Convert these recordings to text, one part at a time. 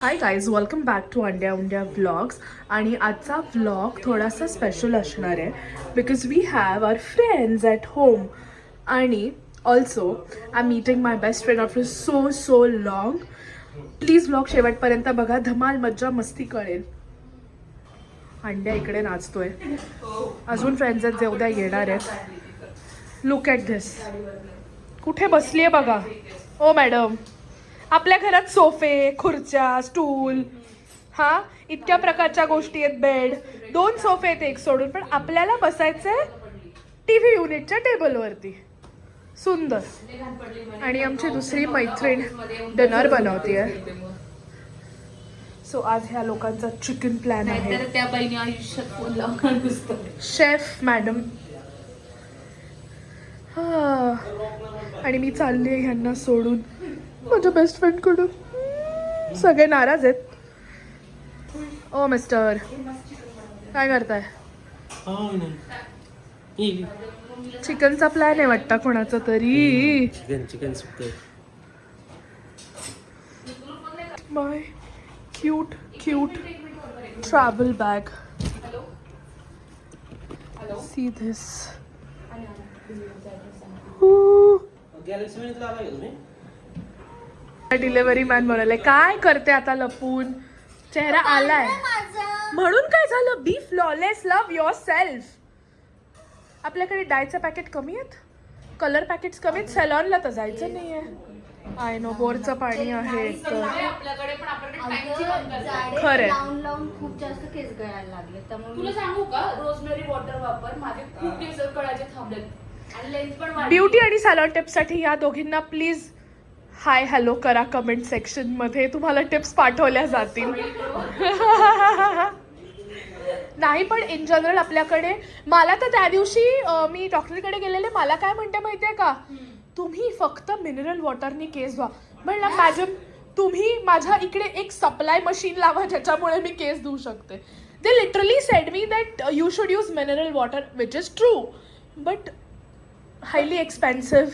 High guys, welcome back to Andya Undya vlogs. आणि आजचा vlog थोडासा स्पेशल असणार आहे because we have our friends at home. आणि also I am meeting my best friend after so long. Please vlog शेवटपर्यंत बघा, धमाल मज्जा मस्ती कळेल. अंड्या इकडे नाचतोय, अजून फ्रेंड्स आहेत जे उद्या येणार आहेत. लुक ॲट धिस, कुठे बसली आहे बघा. ओ मॅडम, आपल्या घरात सोफे, खुर्च्या, स्टूल, हा इतक्या प्रकारच्या गोष्टी आहेत. बेड, 2 सोफे आहेत एक सोडून, पण आपल्याला बसायचंय टीव्ही युनिटच्या टेबलवरती. सुंदर. आणि आमची दुसरी मैत्रीण डिनर बनवतीये. सो आज ह्या लोकांचा चिकन प्लॅन आहे. त्या बाईने आयुष्यात फोन लावून शेफ मॅडम. हा, आणि मी चालली आहे ह्यांना सोडून माझ्या बेस्ट फ्रेंड कडून. सगळे नाराज आहेत. ओ मिस्टर, काय करताय? चिकनचा प्लॅन आहे वाटतं कोणाचा तरी. Chicken my cute travel bag. See this. Delivery man म्हणाले काय करते आता लपून. चेहरा आलाय म्हणून काय झालं. बी फ्लॉलेस, लव्ह युअर सेल्फ. आपल्याकडे डायचं पॅकेट कमी आहेत, कलर पॅकेट्स कमी आहेत. सॅलॉनला तर जायचं नाहीये. आय नो, बोरचं पाणी आहे तर खरंय. खूप जास्त केस गळायला लागले, त्यामुळे तुला सांगू का, रोजमेरी वॉटर वापर. माझे खूप केस गळायचे थांबलेत आणि लेंथ पण वाढली. ब्युटी आणि सॅलॉन टिप्ससाठी या दोघींना प्लीज हाय हॅलो करा कमेंट सेक्शन मध्ये. तुम्हाला टिप्स पाठवल्या जातील. नाही पण इन जनरल आपल्याकडे, मला तर त्या दिवशी मी डॉक्टरकडे गेलेले, मला काय म्हणते माहितीये का, तुम्ही फक्त मिनरल वॉटरनी केस धुवा. म्हणलं मॅडम, तुम्ही माझ्या इकडे एक सप्लाय मशीन लावा ज्याच्यामुळे मी केस धुवू शकते. They literally sed me that you should use mineral water, which is true, but highly expensive.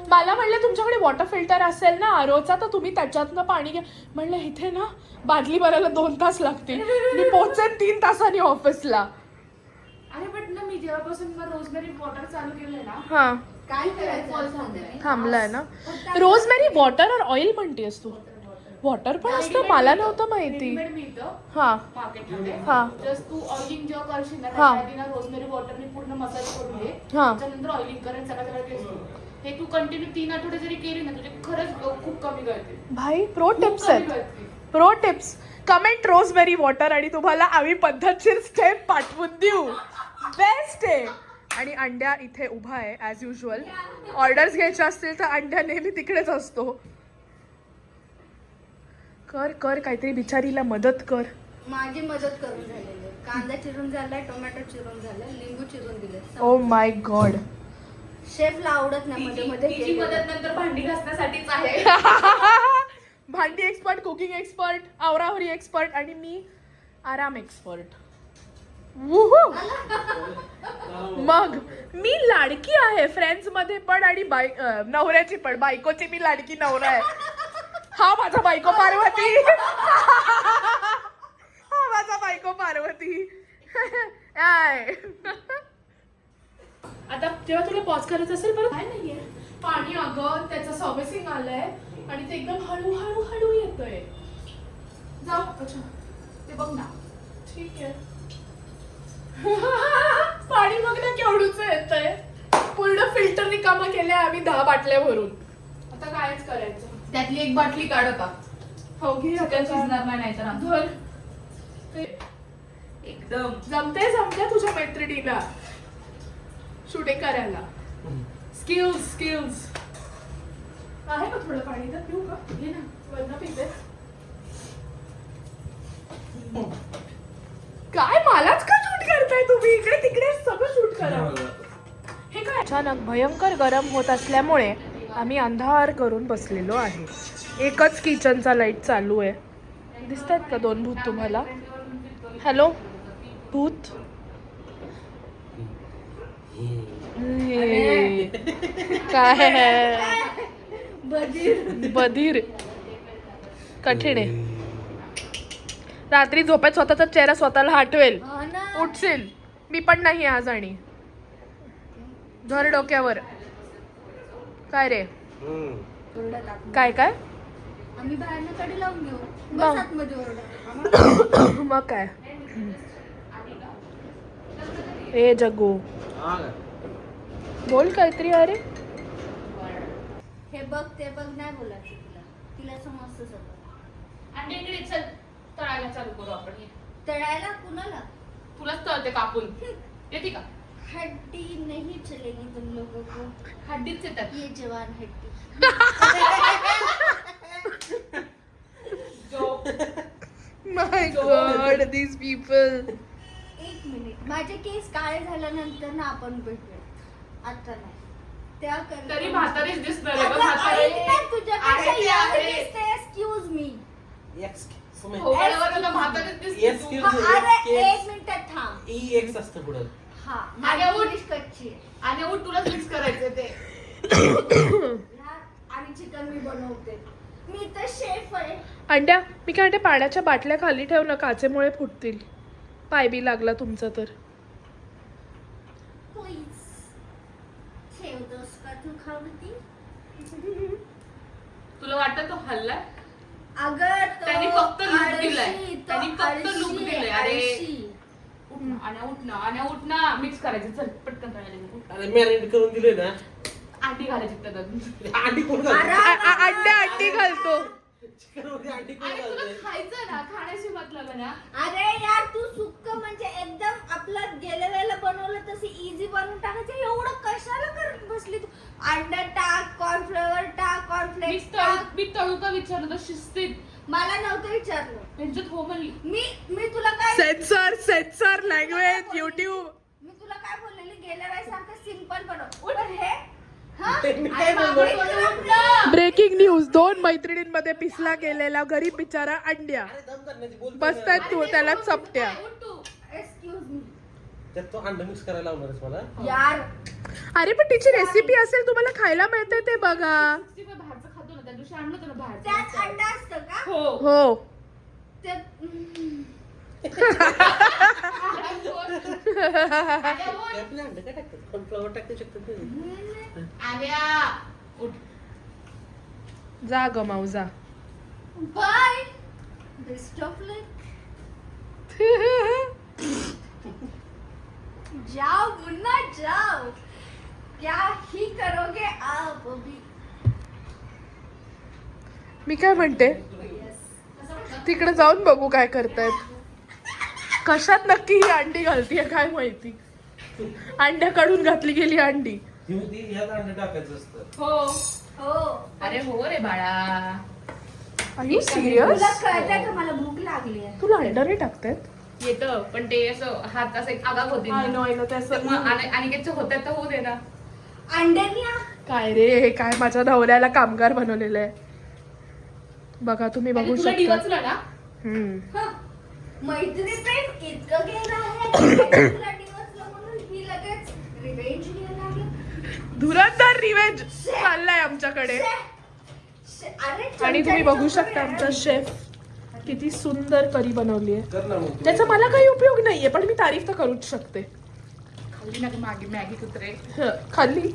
मला म्हणलं तुमच्याकडे वॉटर फिल्टर असेल ना आरोचा, तर तुम्ही त्याच्यातनं पाणी घ्या. म्हणलं इथे ना बादली भरायला 2 तास लागतील, मी पोहोचेन 3 तासांनी ऑफिसला. अरे बट ना, मी जेव्हापासून रोजमेरी वॉटर चालू केलंय ना, हा काय करायचं थांबलाय ना. रोजमेरी वॉटर और ऑइल म्हणतेस तू? वॉटर पण असतं, मला नव्हतं माहिती. हा मार्केटमध्ये हा जस्ट तू ऑइलिंग जेव्हा करशील ना, हा. त्याच्या आधी ना रोजमेरी वॉटरने पूर्ण मसाज करून घे. हा. त्याच्यानंतर ऑइलिंग करायचं सगळं केस धु. हे तू कंटिन्यू 3 आठवडे जरी केली ना, तुझे खरंच खूप कमी गळते. भाई, प्रो टिप्स आहेत. Pro tips. Comment rosemary water आणि तुम्हाला आम्ही पद्धतशीर स्टेप पाठवून देऊ. बेस्ट आहे. आणि अंड्या इथे उभा आहे ॲज युजल. ऑर्डर्स घ्यायच्या असतील तर अंड्या नेहमी तिकडेच असतो. कर कर काहीतरी, बिचारीला मदत कर. माझी मदत करून झालेली आहे. कांदा चिरून झालाय, टोमॅटो चिरून झालाय, लिंबू चिरून दिले. Oh my God. शेफला आवडत नाही मध्ये मध्ये तिची केलेलं. मदत नंतर भांडी घासण्यासाठीच आहे. भांडी एक्सपर्ट, कुकिंग एक्सपर्ट, आवरावरी एक्सपर्ट, आणि मी आराम एक्सपर्ट. मग मी लाडकी आहे फ्रेंड्स मध्ये पण, आणि नवऱ्याची पण. बायकोची मी लाडकी नवरा आहे. हा माझा बायको पार्वती. हा माझा बायको पार्वती. आता जेव्हा तुला पॉज करायचं असेल, बरं काय नाहीये पाणी. अगं त्याचं सर्व्हिसिंग आलंय आणि ते एकदम हळूहळू हळू येतंय. जाऊ. अच्छा, ते बघ ना. ठीक आहे. पाणी मग ना केवढूच येतंय. पूर्ण फिल्टर रिकामा केल्या आम्ही 10 बाटल्या भरून. आता कायच करायचं. त्यातली एक बाटली काढ आता. हो घे. चिकन शिजणार नाही तर धर. एकदम जमते तुझ्या मैत्रिणीला शूटिंग करायला. स्किल्स आहे का? थोडं पाणी तर पिऊ का? घे ना, वरनं पिते. काय मलाच का शूट करताय तुम्ही? इकडे तिकडे सगळं शूट करा. हे काय अचानक भयंकर गरम होत असल्यामुळे आम्ही अंधार करून बसलेलो आहे. एकच किचनचा लाईट चालू आहे. दिसतात का 2 भूत तुम्हाला? हॅलो भूत. काय बधीर कठीण आहे. रात्री झोपेत स्वतःचा चेहरा स्वतःला हटवेल. हो ना. उठशील. मी पण नाही आज. आणि धर डोक्यावर. काय रे ओरडत आत. काय काय आम्ही बाहेरनं कडे लावून घेऊ. मग. बस आतमध्ये ओरडा. मग काय ए जग्गू बोल काहीतरी. अरे हे बघ ते बघ नाही बोलायचं तिला. तिला समजतं सगळं. आणि इकडे चल तळायला चालू करू आपण ये. तळायला कुणाला? तुलाच तळते कापून येते का? हड्डी नहीं चलेगी तुम लोगों को. हड्डीच येतात. ये जवान हड्डी. जो माय गॉड दीज पीपल. एक मिनिट. माझे केस काळे झाल्यानंतर ना आपण भेटूया. आता नाही. त्या तरी म्हातारीच दिसणार आहे बघ, अगं, म्हातारी. ऐक ना, तुझ्यापेक्षा आहे ते young आहे. दिसते. Excuse me. खोबऱ्यावर तुला म्हातारीच दिसते तू. हा, अरे एक मिनिट थांब. एक्स असतं पुढं. हा अगं, माझी उठ. इंग्लिश कच्ची आहे. आणि उठ तुलाच मिक्स करायचं ते. आणि चिकन मी बनवते. मी तर शेफ आहे. अंड्या मी काय म्हणते पाण्याच्या बाटल्या खाली ठेव ना, काचेमुळे फुटतील. पाय बी लागला तुमचा तर. प्लीज ठेवतोस का तू खावती? तुला वाटत तो हल्लाय? अगं तो त्यांनी फक्त look आळशी, दिलाय. तो त्यांनी फक्त आळशी look आहे, दिलाय. अरे. आळशी. उठ ना, आणि उठ ना, आणि उठ ना. मिक्स करायचं चल पटकन करायला. अरे मॅरिनेट करून दिले ना. अंडी घालायची त्याच्यात. अंडी कोण अरे, घालतं? अंड्या अंडी घालतो. चिकन मध्ये अंडी कोण आणि तुला घालतं? खायचं ना, खाण्याशी मतलब आहे ना. अरे यार तू सुक्क म्हणजे एकदम आपलं गेल्या वेळेला बनवलं तसे इझी बनवून टाकायचं. एवढं कशाला करत बसली तू? अंडा टाक, कॉर्नफ्लॉवर टाक, कॉर्नफ्लेक्स टाक. मी तळू का विचारलं तर शिस्तीत. मला नव्हतं विचारलं. त्यांच्यात हो म्हणली. मी तुला काय सेन्सर लँग्वेज युट्यूब. मी तुला काय बोललेली गेल्या वेळेसारखं सिंपल बनव. पण हे हा? मी काय आणि बोललो? मागं कोणी उठलं? Breaking news. 2 मैत्रिणींमध्ये पिसला गेलेला गरीब बिचारा अंड्या अरे दम करण्याची बोलतोय बसतायत ना. तू त्याला चपट्या. उठ तू. Excuse me. त्यात तो अंडा मिक्स करायला लावणारच मला. यार अरे पण तिची रेसिपी असेल तुम्हाला खायला मिळते ते बघा. 65 बाहेरचं खातो ना, त्या दिवशी आणलं होतं ना त्यात बाहेरचं. अंडा असतं का? हो. हो ते ते आपले अंडे काय टाकतात? कॉर्नफ्लॉवर टाकू शकतात ते. आर्या उठ. जा गमाव जा. बाय. बेस्ट ऑफ लक. जाओ मुन्ना जाओ. क्या ही करोगे आप अभी. मी काय म्हणते तिकडे जाऊन बघू काय करतायत. कशात नक्की ही अंडी घालतीये काय माहिती. अंड्याकडून घातली गेली अंडी. ती म्हणती, ह्यात अंडे टाकायचं असतं. हो. हो. अरे हो रे बाळा. आणि सिरियस तुला कळतंय का मला भूक लागली आहे. तुला अंडा नाही टाकतायत. येतं पण ते असं हात असं एक आगाग होते I know, ते असं- आणि होत्यात तर होऊ दे ना. अंड्यानी काय रे काय माझ्या नवऱ्याला कामगार बनवलेलं आहे बघा. तुम्ही आणि बघू तुला शकता. डिवचलं ना. मैत्री प्रेम इतकं गेलं आहे की तुला डिवचलं म्हणून ही लगेच रिवेंज घ्यायला लागली. धुरंधर रिवेंज चाललाय आमच्याकडे. अरे आणि तुम्ही बघू शकता आमचा शेफ किती सुंदर करी बनवली आहे. कर ना मग तू. त्याचा मला काही उपयोग नाहीये पण मी तारीफ तर करूच शकते. खाल्ली ना मागे मॅगी कुत्रे. खाल्ली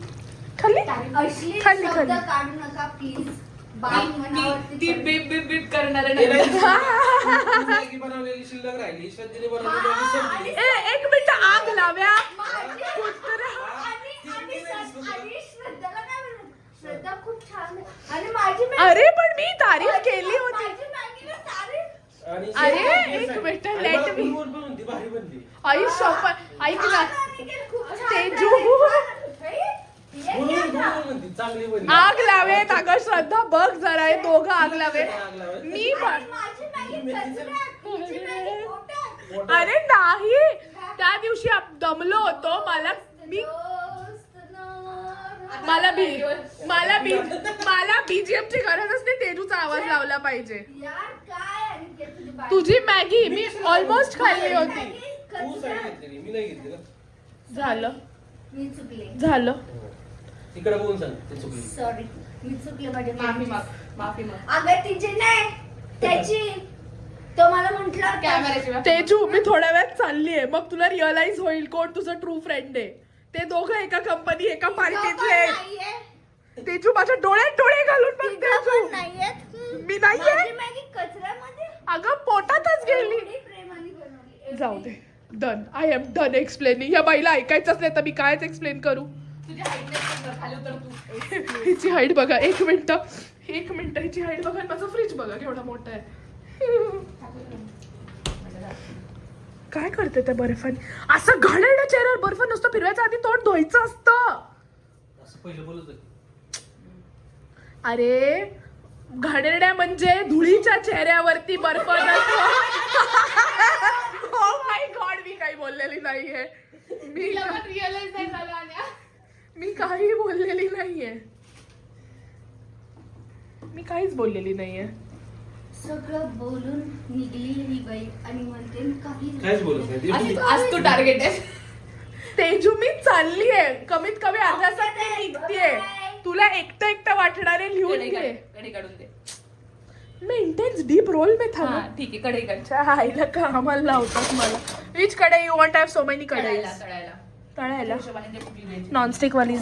खाल्ली अश्लील खाल्ली, शब्द खाल्ली. काढू नका प्लीज. बाई मनावरती ती पडेल. बीप बीप बीप करणारे ते नाही. तू मॅगी बनवलेली शिल्लक राहिली. श्रद्धेने बनवलेली हा, संपली. आणि एक मिनिट आग लाव्या. माझी- कुत्रा. आणि श्रद्धाला काय म्हणत? श्रद्धा खूप छान आहे. आणि माझी अरे पण मी तारीफ केली होती. माझी मॅगीला तारीफ. आणि अरे, शेवटी एक आणि मिनिट, मला let me- गुलमोहर पण म्हणती, भारी बनली. आई शपथ ऐक ना. खूप छान तेजू. झालंय. गुलमोहर म्हणती, चांगली बनली. आग लावेत अगं श्रद्धा बघ जरा हे दोघं आग लावे. आग लावेत. मी आणि पण माझी मॅगी कचऱ्यात, तुझी मॅगी पोटात. मोठं- अरे नाही त्या दिवशी दमलो होतो मला. मी दोस्त ना. मला बीजीएम ची गरजच नाही. तेजूचा आवाज लावला पाहिजे. यार काय आणि ते तुझी बाई- तुझी मॅगी मी ऑलमोस्ट खाल्ली होती. मॅगी तू कचऱ्यात. सांगितलेली, मी नाही घेतली ना. झालं मी चुकले. झालं. तिकडे बघून सांग ते चुकली. सॉरी मी चुकले माझ्या माफी माग. अगं तिची नाही त्याची. तो मला म्हणतो म्हटलं कॅमेऱ्याची तेजू मी थोड्या वेळात चाललीये, मग तुला रिअलाइज होईल कोण तुझं ट्रू फ्रेंड आहे. ते दोघं एका कंपनी एका पार्टीतले. तेजू माझ्या डोळ्यात डोळे घालून बघते. तेजू मी नाहीये. मॅगी कचऱ्यामध्ये अगं पोटातच गेली. एवढी प्रेमाने बनवली. जाऊ दे. Done. I am done explaining. या बाईला ऐकायचंच नाही तर मी कायच एक्सप्लेन करू. तुझ्या हाईट खाली उतर तू. हिची हाईट बघा. एक मिनिट हिची हाईट बघा. माझा फ्रीज बघा केवढा मोठा आहे. काय करते त्या बर्फाने? असं घाणेरड्या चेहऱ्यावर बर्फ नुसतं फिरवायचं, आधी तोंड धुवायचं असतं. असं पहिलं बोलत होती. अरे घाणेरड्या म्हणजे धुळीच्या चेहऱ्यावरती बर्फ नसतो. Oh my God, मी काही बोललेली नाहीये. रिअलाइज नाही झालं आल्या. मी काही बोललेली नाहीये. मी काहीच बोललेली नाहीये. सगळं बोलून निघली ही बाई आणि म्हणते मी काही काहीच बोलत नाही. आज तू टार्गेट आहे. तेजू मी चाललीये, कमीत कमी अर्ध्या तासात मी निघतीये. तुला एकटं वाटणारे लिहून घे. कढई काढून दे. मी इंटेन्स डीप रोल में था. हा, ठीक आहे कढई काढ. अच्छा आईला कामाला लावतात मला. विच कढई you want have so many कढई? तळायला तळायला हिशोबाने ते कुठली द्यायची. नॉनस्टिक वाली.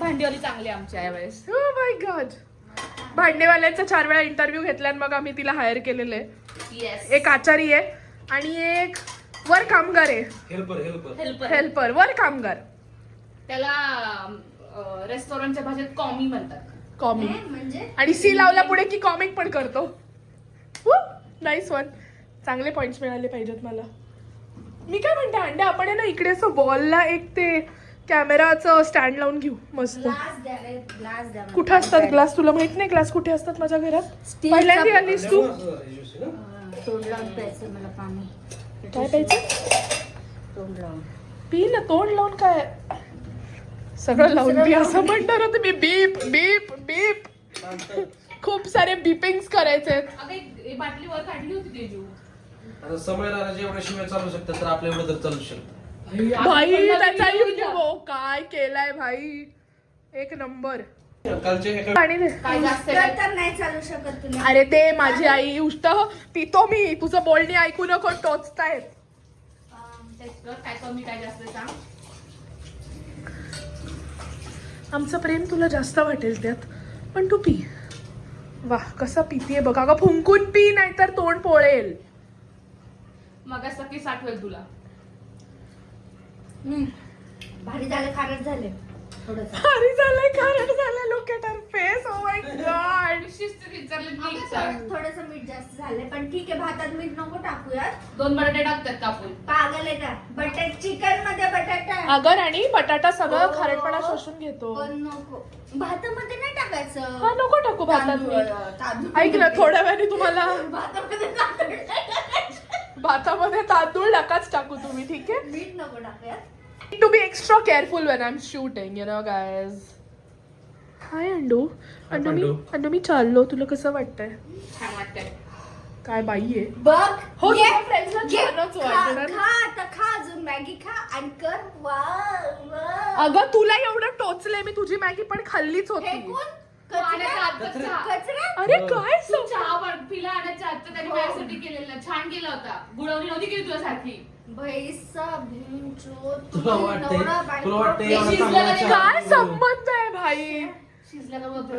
भांडीवाली चांगली आमच्या यावेळेस. Oh my God. भांडेवाल्यांचा 4 वेळा इंटरव्ह्यू घेतला आणि मग आम्ही तिला हायर केलेलं आहे. येस. एक आचारी आहे आणि एक वर कामगार आहे. हेल्पर. हेल्पर वर कामगार. त्याला रेस्टॉरंटच्या भाषेत कॉमी म्हणतात. कॉमिक. म्हणजे आणि सी लावला पुढे की कॉमिक पण करतो. Nice one. चांगले पॉइंट्स मिळाले पाहिजेत मला. मी काय म्हणते अंडे, आपण आहे ना इकडे असं वॉलला एक ते कॅमेराचं स्टँड लावून घेऊ मस्त. ग्लास द्या रे, ग्लास द्या. कुठे असतात ग्लास? तुला माहित नाही ग्लास कुठे असतात माझ्या घरात? पहिल्यांदा आलीस तू. तोंड लावून प्यायचं मला पाणी. काय प्यायचं? तोंड लावून पी ना. तोंड लावून काय सगळं लावून पी असं म्हणणार होतं मी. बीप बीप बीप. खूप सारे बिपिंग्स करायचे. अगं एक बाटली वर काढली होती तेजू. आता समय राजा एवढ्या शिवाय चालू शकतात तर आपल्या एवढं तर चालू शकतं. भाई त्याचा YouTube काय केलाय भाई. एक नंबर. कालच्या एका पाणी दे. काय जास्त तर नाही चालू शकत तुला. अरे ते माझी आई उष्ट पितो मी. तुझं बोलणी ऐकू नको टोचतायत. काय कमी काय जास्त सांग. आमचं प्रेम तुला जास्त वाटेल त्यात, पण तू पी. वा कसा पितीये बघ. अगं फुंकून पी नाहीतर तोंड पोळेल. मग सखी साठवेल तुला. भारी झाले, खारट झाले थोडंसं. अरे झालंय खारट झालंय. Look at her face. Oh my God. शिस्त विचारलं अगं, नीट सांग. थोडंसं मीठ जास्त झालंय पण ठीक आहे. भातात मीठ नको टाकूयात. 2 बटाटे टाकतात कापून. पागल आहे का? बटाट चिकन मध्ये बटाटा अगं आणि बटाटा सगळं खारटपणा शोषून घेतो. पण नको. भातामध्ये नाही टाकायचं. हा नको टाकू भातात मीठ. तांदूळ ऐक ना थोड्या वेळाने तुम्हाला भातामध्ये तांदूळ नाही टाकायचं. भातामध्ये तांदूळ नकाच टाकू तुम्ही. ठीक आहे. मीठ नको टाकूयात. To be extra careful when I'm shooting, you know, guys. Hi, Andu. Andu मी चाललो. तुला कसं वाटतंय? छान वाटतंय. काय बाई आहे. बघ हो, घे, तुझ्या friends ला घे, छानच खा वाटणार. खा, आता खा अजून मॅगी खा आणि कर. वा अगं तुला एवढं टोचलंय मी. तुझी मॅगी पण खाल्लीच होती. फेकून आण्याच्या हातचा चहा. कचरा. अरे काय तू चहा पिला आण्याच्या हातचा त्याने माझ्यासाठी केलेला. छान केला होता. गुळवणी नव्हती केली तुला सारखी. भैसा भिंचो तुला वाटतंय एवढा शिजलं चांगला नाही. चहा काय पितो. संबंध आहे भाई? शिजला का बघ.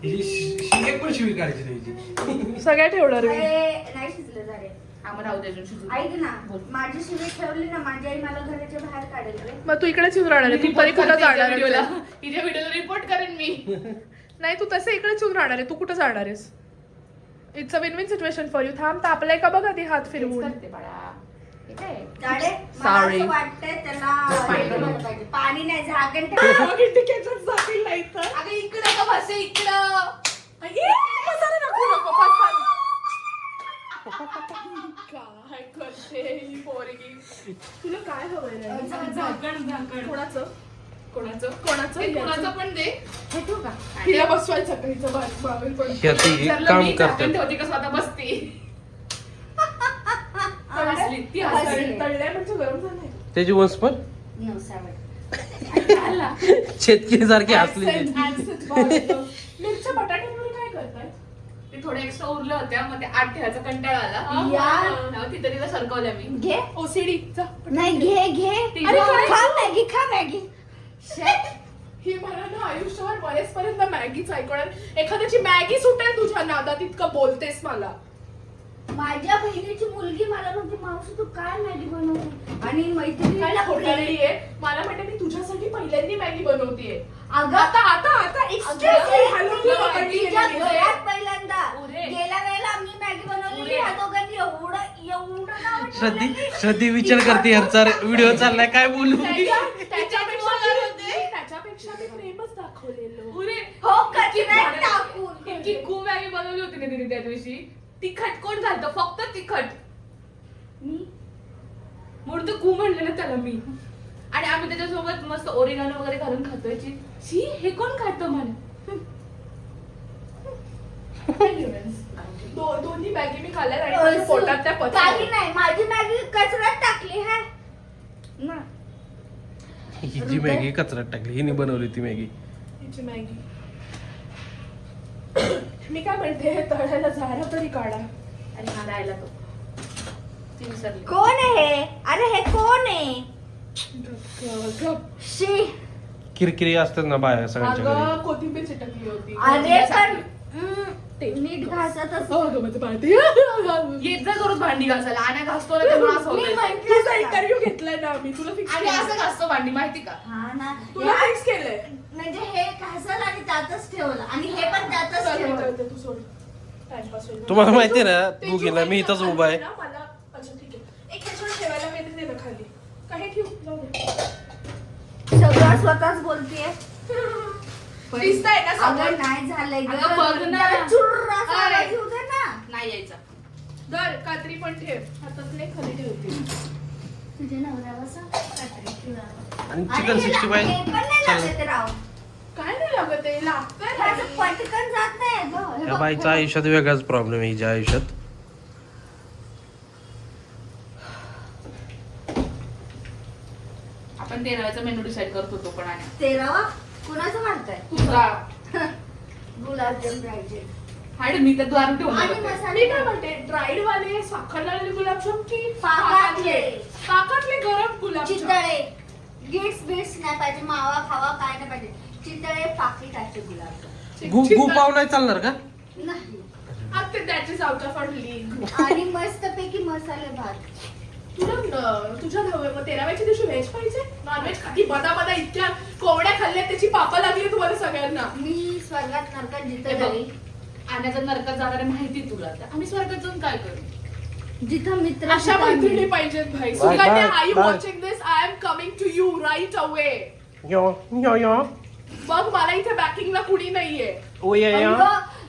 हिची शिंगे पण शिवी काढायची नाही हिची. सगळ्या ठेवणार मी. नाही शिजलं झाले. आम्हाला राहू दे अजून शिजू. ऐक ना, माझी शिवी ठेवली ना माझी आई मला घराच्या बाहेर काढेल रे. मग तू इकडेच येऊन राहणार आहे. तू तरी कुठं जाणार व्हिडिओला. आहे? हिच्या व्हिडिओला रिपोर्ट करेन मी. नाही तू तसं इकडेच येऊन राहणार आहे. तू कुठं जाणार आहेस? It's a win win situation for you. थांब तापलाय का बघ आधी हात तेच फिरवून. करते बाळा. हे काय? गाडे मला Sorry. असं वाटतंय त्याला हे झालं पाहिजे. पाणी नाही झाकण ठेव. इंडिकेटर जातील नाही तर. अगं इकडं का बसे इकडं. ये, पसारा नको नको पसारा. काय करते ही पोरगी. तुला काय हवंय रे? झाकण. कोणाचं कोणाचं कोणाचं कोणाचं पण दे. हे ठेवू का? हिला बसवायचं का? हिचं बाबेल पण. विचारलं काम मी झाकण करतात. ठेवते का स्वतः बसते. हसली. ती हसली. हसली. तळलंय म्हणजे गरम झालंय. त्याची वंश पण No, seven. शेतकरी सारखी हसली. Accent, accent वाढलं. मिरच्या बटाट्यांवर काय करताय? थोड्या एक्स्ट्रा उरल्या होत्या मग ते 8 ठेवायचा कंटाळा आला यार. तेव्हा तिथं तिला सरकवल्या मी घे ओसीडी नाही घे अरे काय? खा मॅगी शेट. ही मला ना आयुष्यभर बरेचपर्यंत मॅगीच ऐकणार. एखाद्याची मॅगी सुटेल तुझ्या नादात इतकं बोलतेस मला. माझ्या बहिणीची मुलगी मला म्हणते मावशी तू काय मॅगी बनवते आणि काय मैत्रिणीला खोटारडी आहे. मला म्हणते मी तुझ्यासाठी पहिल्यांदी मॅगी बनवतेय. अगं आता आता आता Excuse me, तिच्या एक्स्ट्रा घरात पहिल्यांदा उरे. गेल्या वेळेला आम्ही मॅगी बनवलेली उरे. ह्या दोघांनी एवढं नाव श्रद्धी ठेवलेली. श्रद्धी विचार करते यांचा व्हिडिओ चाललाय काय बोलू त्याच्यापेक्षा मी प्रेमच दाखवलेलो. पुरे हो कचऱ्यात टाकून इतकी खूप मॅगी बनवली होती ना तिने त्या दिवशी. तिखट कोण घालतं फक्त तिखट मी म्हणून तर कू म्हणले ना त्याला मी. आणि आम्ही त्याच्यासोबत मस्त ओरिगानो वगैरे घालून खातोय शी हे कोण खातं म्हणे. दोन्ही मॅगी मी खाल्ल्या आणि माझ्या पोटात त्या काही पचल्या. नाही माझी मॅगी कचऱ्यात टाकली है ना. ही जी मॅगी कचऱ्यात टाकली हिने बनवली ती मॅगी. तिची मॅगी. मी काय म्हणते हे तळायला झाडा तरी काढा. आणि हा राहिला तो ती विसरली. कोण आहे हे? अरे हे कोण आहे गप. शी. किरकिरी असतात ना बाया सगळ्यांच्या घरी. अगं कोथिंबीर चिटकली होती. अरे पण ते नीट घासतच हो गं माझं पाहते. येत जा करूच भांडी घासायला आणि घासतो ना तेव्हा असं मी होतंय. म्हंटल तुझा त्याला. इंटरव्ह्यू घेतलाय ना आम्ही. तुला फिक्स आणि असं घासतो भांडी माहिती का. हा ना तुला हे- फिक्स केलंय. म्हणजे हे घासल आणि त्यातच ठेवलं आणि हे पण त्यातच चल, ठेवलं. चल, चल, तू सोड. टाइमपास होईल. तुम्हाला माहितीये ना, ते दोघींना मी इथंच जुगारी उभा आहे. ना मला. अच्छा ठीक आहे. एक ह्याच्यावर ठेवायला वेळ दे ना खाली. काय ठेवू जाऊ दे. सगळं स्वतःच बोलतेय. दिसतंय ना अगं समोर. नाही झालंय गं. अगं बघ ना. जरा चुर्र असा अरे. आवाज येऊ दे ना. नाही यायचा. दर कात्री पण ठेव. हातातले खाली ठेवते. तुझ्या नवऱ्याला सांग काहीतरी ठेवायला. आणि अरे चिकन हे 65 हे पण नाही लागत राव. काय नाही लागत आहे. लागतंय हे असं खाली. पटकन जात नाही गं. हे या बघ, बाईचा हे बघ. आयुष्यात वेगळाच प्रॉब्लेम आहे हिच्या आयुष्यात. आपण 13चा मेनू डिसाईड करत होतो पण आणि तेरावा कुणाचं म्हणताय तुझा गुलाबजाम पाहिजे हाड मी तर द्वार ठेवून आणि होते. मी मसाले काय म्हणते ड्राईड वाले साखर लावलेले गुलाबजाम की पाकातले. पाकातले गरम गुलाबजाम. चितळे गिट्स बिट्स नाही पाहिजे मावा खावा काय नाही पाहिजे चितळे पाकिटाचे गुलाबजाम गु पाव नाही चालणार का? नाही आता that is out of our league. आणि मस्तपैकी मसाले भात तुला तुझ्या 13व्याच्या दिवशी व्हेज पाहिजे. नॉनव्हेज खाती बदा इतक्या कोवड्या खाल्ल्या त्याची पापा लागली तुम्हाला सगळ्यांना. मी स्वर्गात नरकात हे जिथं बघ, जाईल आण्याचा नरकात जाणार आहे माहिती तुला. तर आम्ही स्वर्गात जाऊन काय करू. जिथं मित्र अशा तिथं मैत्रिणी मी. पाहिजेत भाई. Bye, Sukanya, bye, are you bye. watching this? I am coming to you right away. यो यो यो बघ मला इथे बॅकिंगला कुणी नाहीये. ओ या या. अय्यो,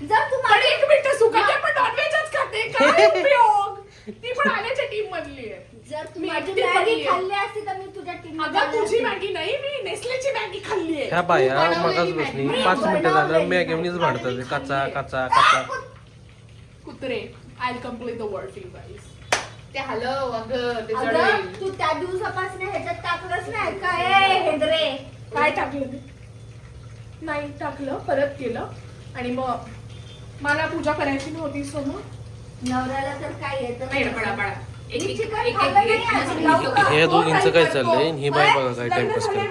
जर तू पण माझ्या एक मिनिट सुकन्या पण नॉनव्हेजच खाते. काय उपयोग? ती पण आल्याच्या टीम मधली आहे. जर तू मी माझी एकटी मॅगी पडलीये. खाल्ली असती तर मी तुझ्या टीम अगं तुझी मॅगी नाही मी नेसलेची मॅगी खाल्ली आहे. ह्या बाया तू बनवलेली मगाच मॅगी. बसली 5 मिनिटं झालं मॅगीवनीच भांडतात कचा कचा कचा. कुत्रे I complete the word for guys. ते हलव अगं ते अगं चढवेल. तू त्या दिवसापासून ह्याच्यात टाकलंच नाही काय हेंद्रे काय टाकलं ते? नाही टाकलं परत केलं आणि मग मला पूजा करायची नव्हती समोर. नवऱ्याला तर काय येतं नाही रे, पडा पडा. एक मी एक चिकन एक खाल्लं एक नाही एक आज. एक लावू का? हे दोघींचं काय चाललंय आणि ही बाई काय? बघा काय टाइमपास करते.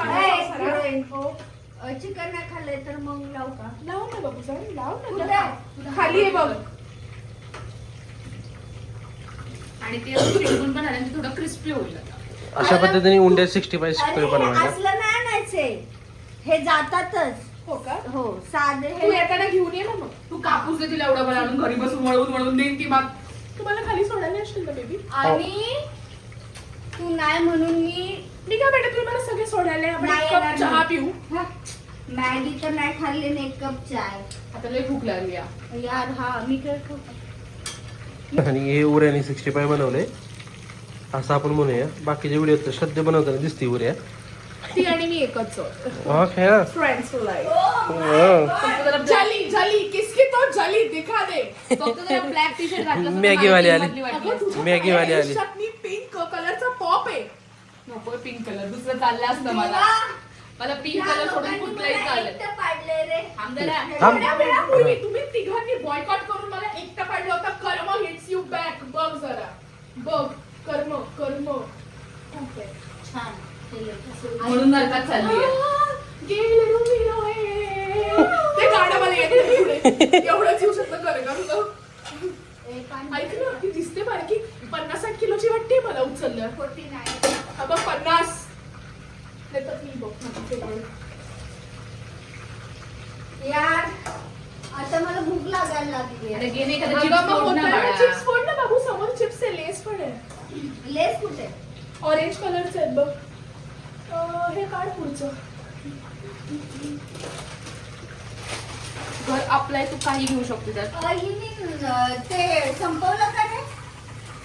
चिकन नाही खाल्लंय तर मग लावू का लाव ना बाबू जाऊन लाव ना कुठे? जरा. खाली आहे बघ. आणि ते शिजवून पण आलं थोडं क्रिस्पी होईल आता. अशा पद्धतीने उंड्या 65 अरे, बनवायला. असलं नाही आणायचे हे जातातच हो का? हो साधे तू हे येताना घेऊन ये ना मग. तू कापूस दे तिला एवढा बरं आणून घरी बसून वळवून देईन की मग. तुम्हाला खाली सोडायला असतील ना बेबी. आणि तू नाही म्हणून मी काय बेटा तुम्ही मला सगळे सोडायला आपण नाही एक येणार कप चहा मी. पिऊ. मॅगी तर नाही खाल्ली आणि 1 कप चाय आता लय भूक लागली आहे. यार हा मी काय खाऊ? आणि हे उऱ्याने 65 बनवलंय असं आपण म्हणूया. बाकीच्या व्हिडिओत श्रद्धे बनवताना दिसते उऱ्या. ती आणि मी एकच ओके. Friends like. फक्त जरा जली जली किसकी तो जली दिखा दे. फक्त जरा ब्लॅक टी शर्ट घातलं असतं तर मॅगी वाली मला आली. ती वाटली अगं असती. तुझ्या मॅगी वाली आली. आयुष्यात मी पिंक कलरचा पॉप आहे. नको पिंक कलर दुसरं चाललं असतं मला. देवा, मला पिंक या कलर सोडून लोकांनी कुठलाही मला चालेल. एकटं पाडलंय रे आमदारा थांब. थोड्या वेळापूर्वी तुम्ही तिघांनी बॉयकॉट करून मला बघ कर्म कर्म खूप आहे. छान केलं तसं. म्हणून नरकात चालली गेलेलो मी नव्हे. ते गाणं मला येत नाही पुढे. एवढंच येऊ शकतं कर का तुला. एक आणि ऐक ना ती दिसते बारकी 50-60 किलोची वाटते मला उचलल्या. 49. हा बघ 50 नाही तर मी बघ माझी favorite. यार आता मला भूक लागायला लागली अरे आहे. गेले एखादं अगं, chips मग फोड ना होतंय ना, बाळा. chips फोड ना बाबू. समोर चिप्स आहे, लेस पण आहे. लेस कुठे? ऑरेंज कलरचे आहेत बघ. हे काढ पुढचं. घर आपलं आहे, तू काही घेऊ शकतो त्यात. हिने ते संपवलं का रे?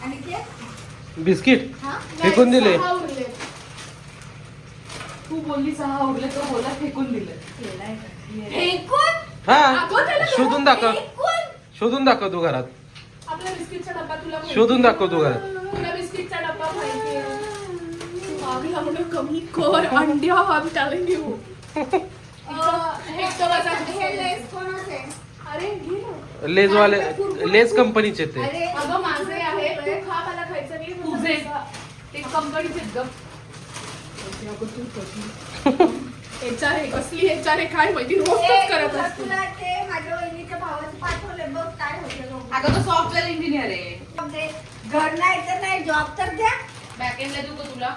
आणि ते बिस्किट हा फेकून दिले. 6 उरले. तू बोलली 6 उरले तर बोला फेकून दिलं. फेकून हा अगं, त्याला शोधून दाखव. फेकून शोधून दाखव तू घरात. आपला बिस्किटचा डब्बा तुला माहिती शोधून आहे? दाखव तू घरात. तुला बिस्किटचा डब्बा माहिती आहे. तू आग लावणं कमी कर अंड्या. I am telling you. हे कवाचा हे लेस कोणाचे? अरे घे ना. लेजवाले लेज कंपनीचे ते. अरे अगं माझे आहे. तू खा, मला खायचं नाही. तुझे. ते कंपनीचे गप. HR आहे कसली HR आहे काय माहिती. हे रोजच करत तुला- असते. तुला ते माझ्या वहिनीच्या भावाचं पाठवले बघ काय होतं बघ. अगं तो सॉफ्टवेअर इंजिनियर आहे. म्हणजे घर नाही तर नाही जॉब तर द्या. बॅकएंडला देऊ का तुला?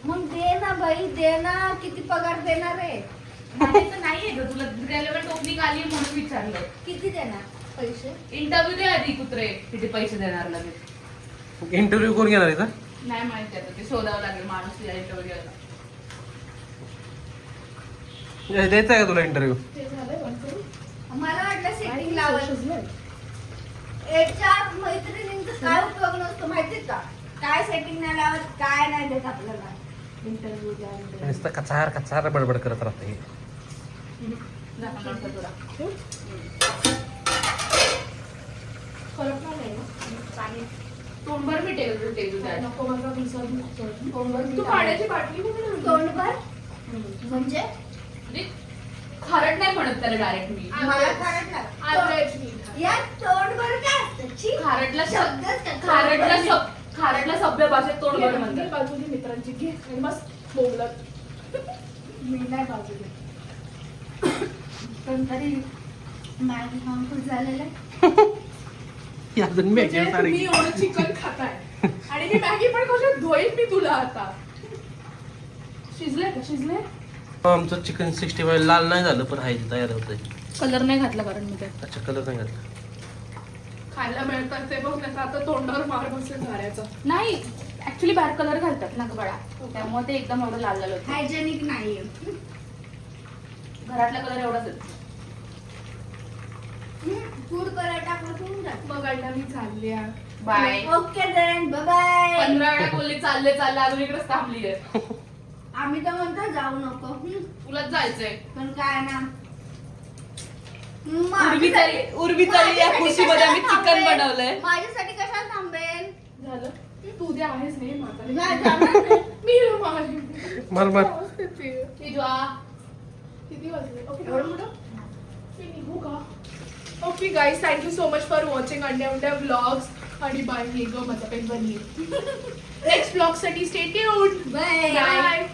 मग दे ना बाई दे ना. किती पगार देणार आहे? नाही तर नाहीये ग, तुला रेलेव्हंट ओपनिंग आली आहे म्हणून विचारलं. किती देणार पैसे? इंटरव्ह्यू दे आधी कुत्रे, किती पैसे देणार लगेच. इंटरव्ह्यू कोण घेणार आहे का? नाही माहिती आता, ते शोधावं लागेल माणूस तिला इंटरव्ह्यू घ्यायला. द्यायचा आहे का तुला इंटरव्ह्यू? ते झालंय बंद करू. मला वाटलं सेटिंग आणि लावायचं. शिजलंय. HR मैत्रिणींचा काय उपयोग नसतो माहितीये का? काय सेटिंग नाही लावत काय नाही देत आपल्याला. इंटरव्ह्यू द्या interview. नुसतं कचार कचार बडबड करत राहते. जा, नंतर तुला. फरक नाही आहे ना? पाणी तोंडभर मी टेबल द्या. नको माझा घसा दुखतोय. तोंडभर तू पाण्याची बाटली कुठे ठेवली? तोंडभर म्हणजे खारट नाही म्हणत त्याला डायरेक्ट मी. मला खारट लागतं. Average मीठ. यार तोंडभर काय असतं? छी. खारटला शब्दच काय? खारटला सभ्य भाषेत तोंडभर घे म्हणतात. बाजूने मित्रांची घे आणि मस्त बोलत. मी नाही बाजू घेत. पण तरी मॅगी खाऊन खूप झालेलं आहे. ही अजून म्हणजे मेघ्या तुम्ही सारखी. एवढं चिकन खाताय आणि मी मॅगी पण कशात धुईन मी तुला आता. शिजले का शिजले? आमचं चिकन 65 लाल नाही झालं पण आहे तयार होतंय. कलर नाही घातला कारण मी त्यात. अच्छा कलर नाही घातला. खायला मिळतात ते बघ त्याचा आता तोंडावर मार बसेल झाडाचा. नाही ऍक्च्युली बॅड कलर घालतात ना ग बाळा, त्यामुळे ते एकदम एवढं लाल लाल होतं. हायजेनिक नाहीये. घरातला कलर एवढाच आहे. फूड कलर टाकलं होऊन जातं. मग अंडा मी चालली bye. Okay then bye bye. 15 वेळा बोलली चालले अजून इकडेच थांबली आहे. आम्ही तर म्हणतो जाऊ नको. तुलाच जायचंय. पण काय ना उर्वी तरी या खुशीमध्ये आम्ही चिकन बनवलंय. माझ्यासाठी कशाला थांबेल? झालं. तू उद्या आहेस नाही नाही म्हातारी. जाणार नाही. मी मार. मार मार. ती ज्वा. किती वाजले? ओके एवढं मोठं? मी निघू का? Okay guys thank you so much for watching अंड्या व्लॉग्स आणि बाय. हे ग माझा पेन बनली. नेक्स्ट ब्लॉग साठी स्टे ट्यून्ड. बाय. बाय.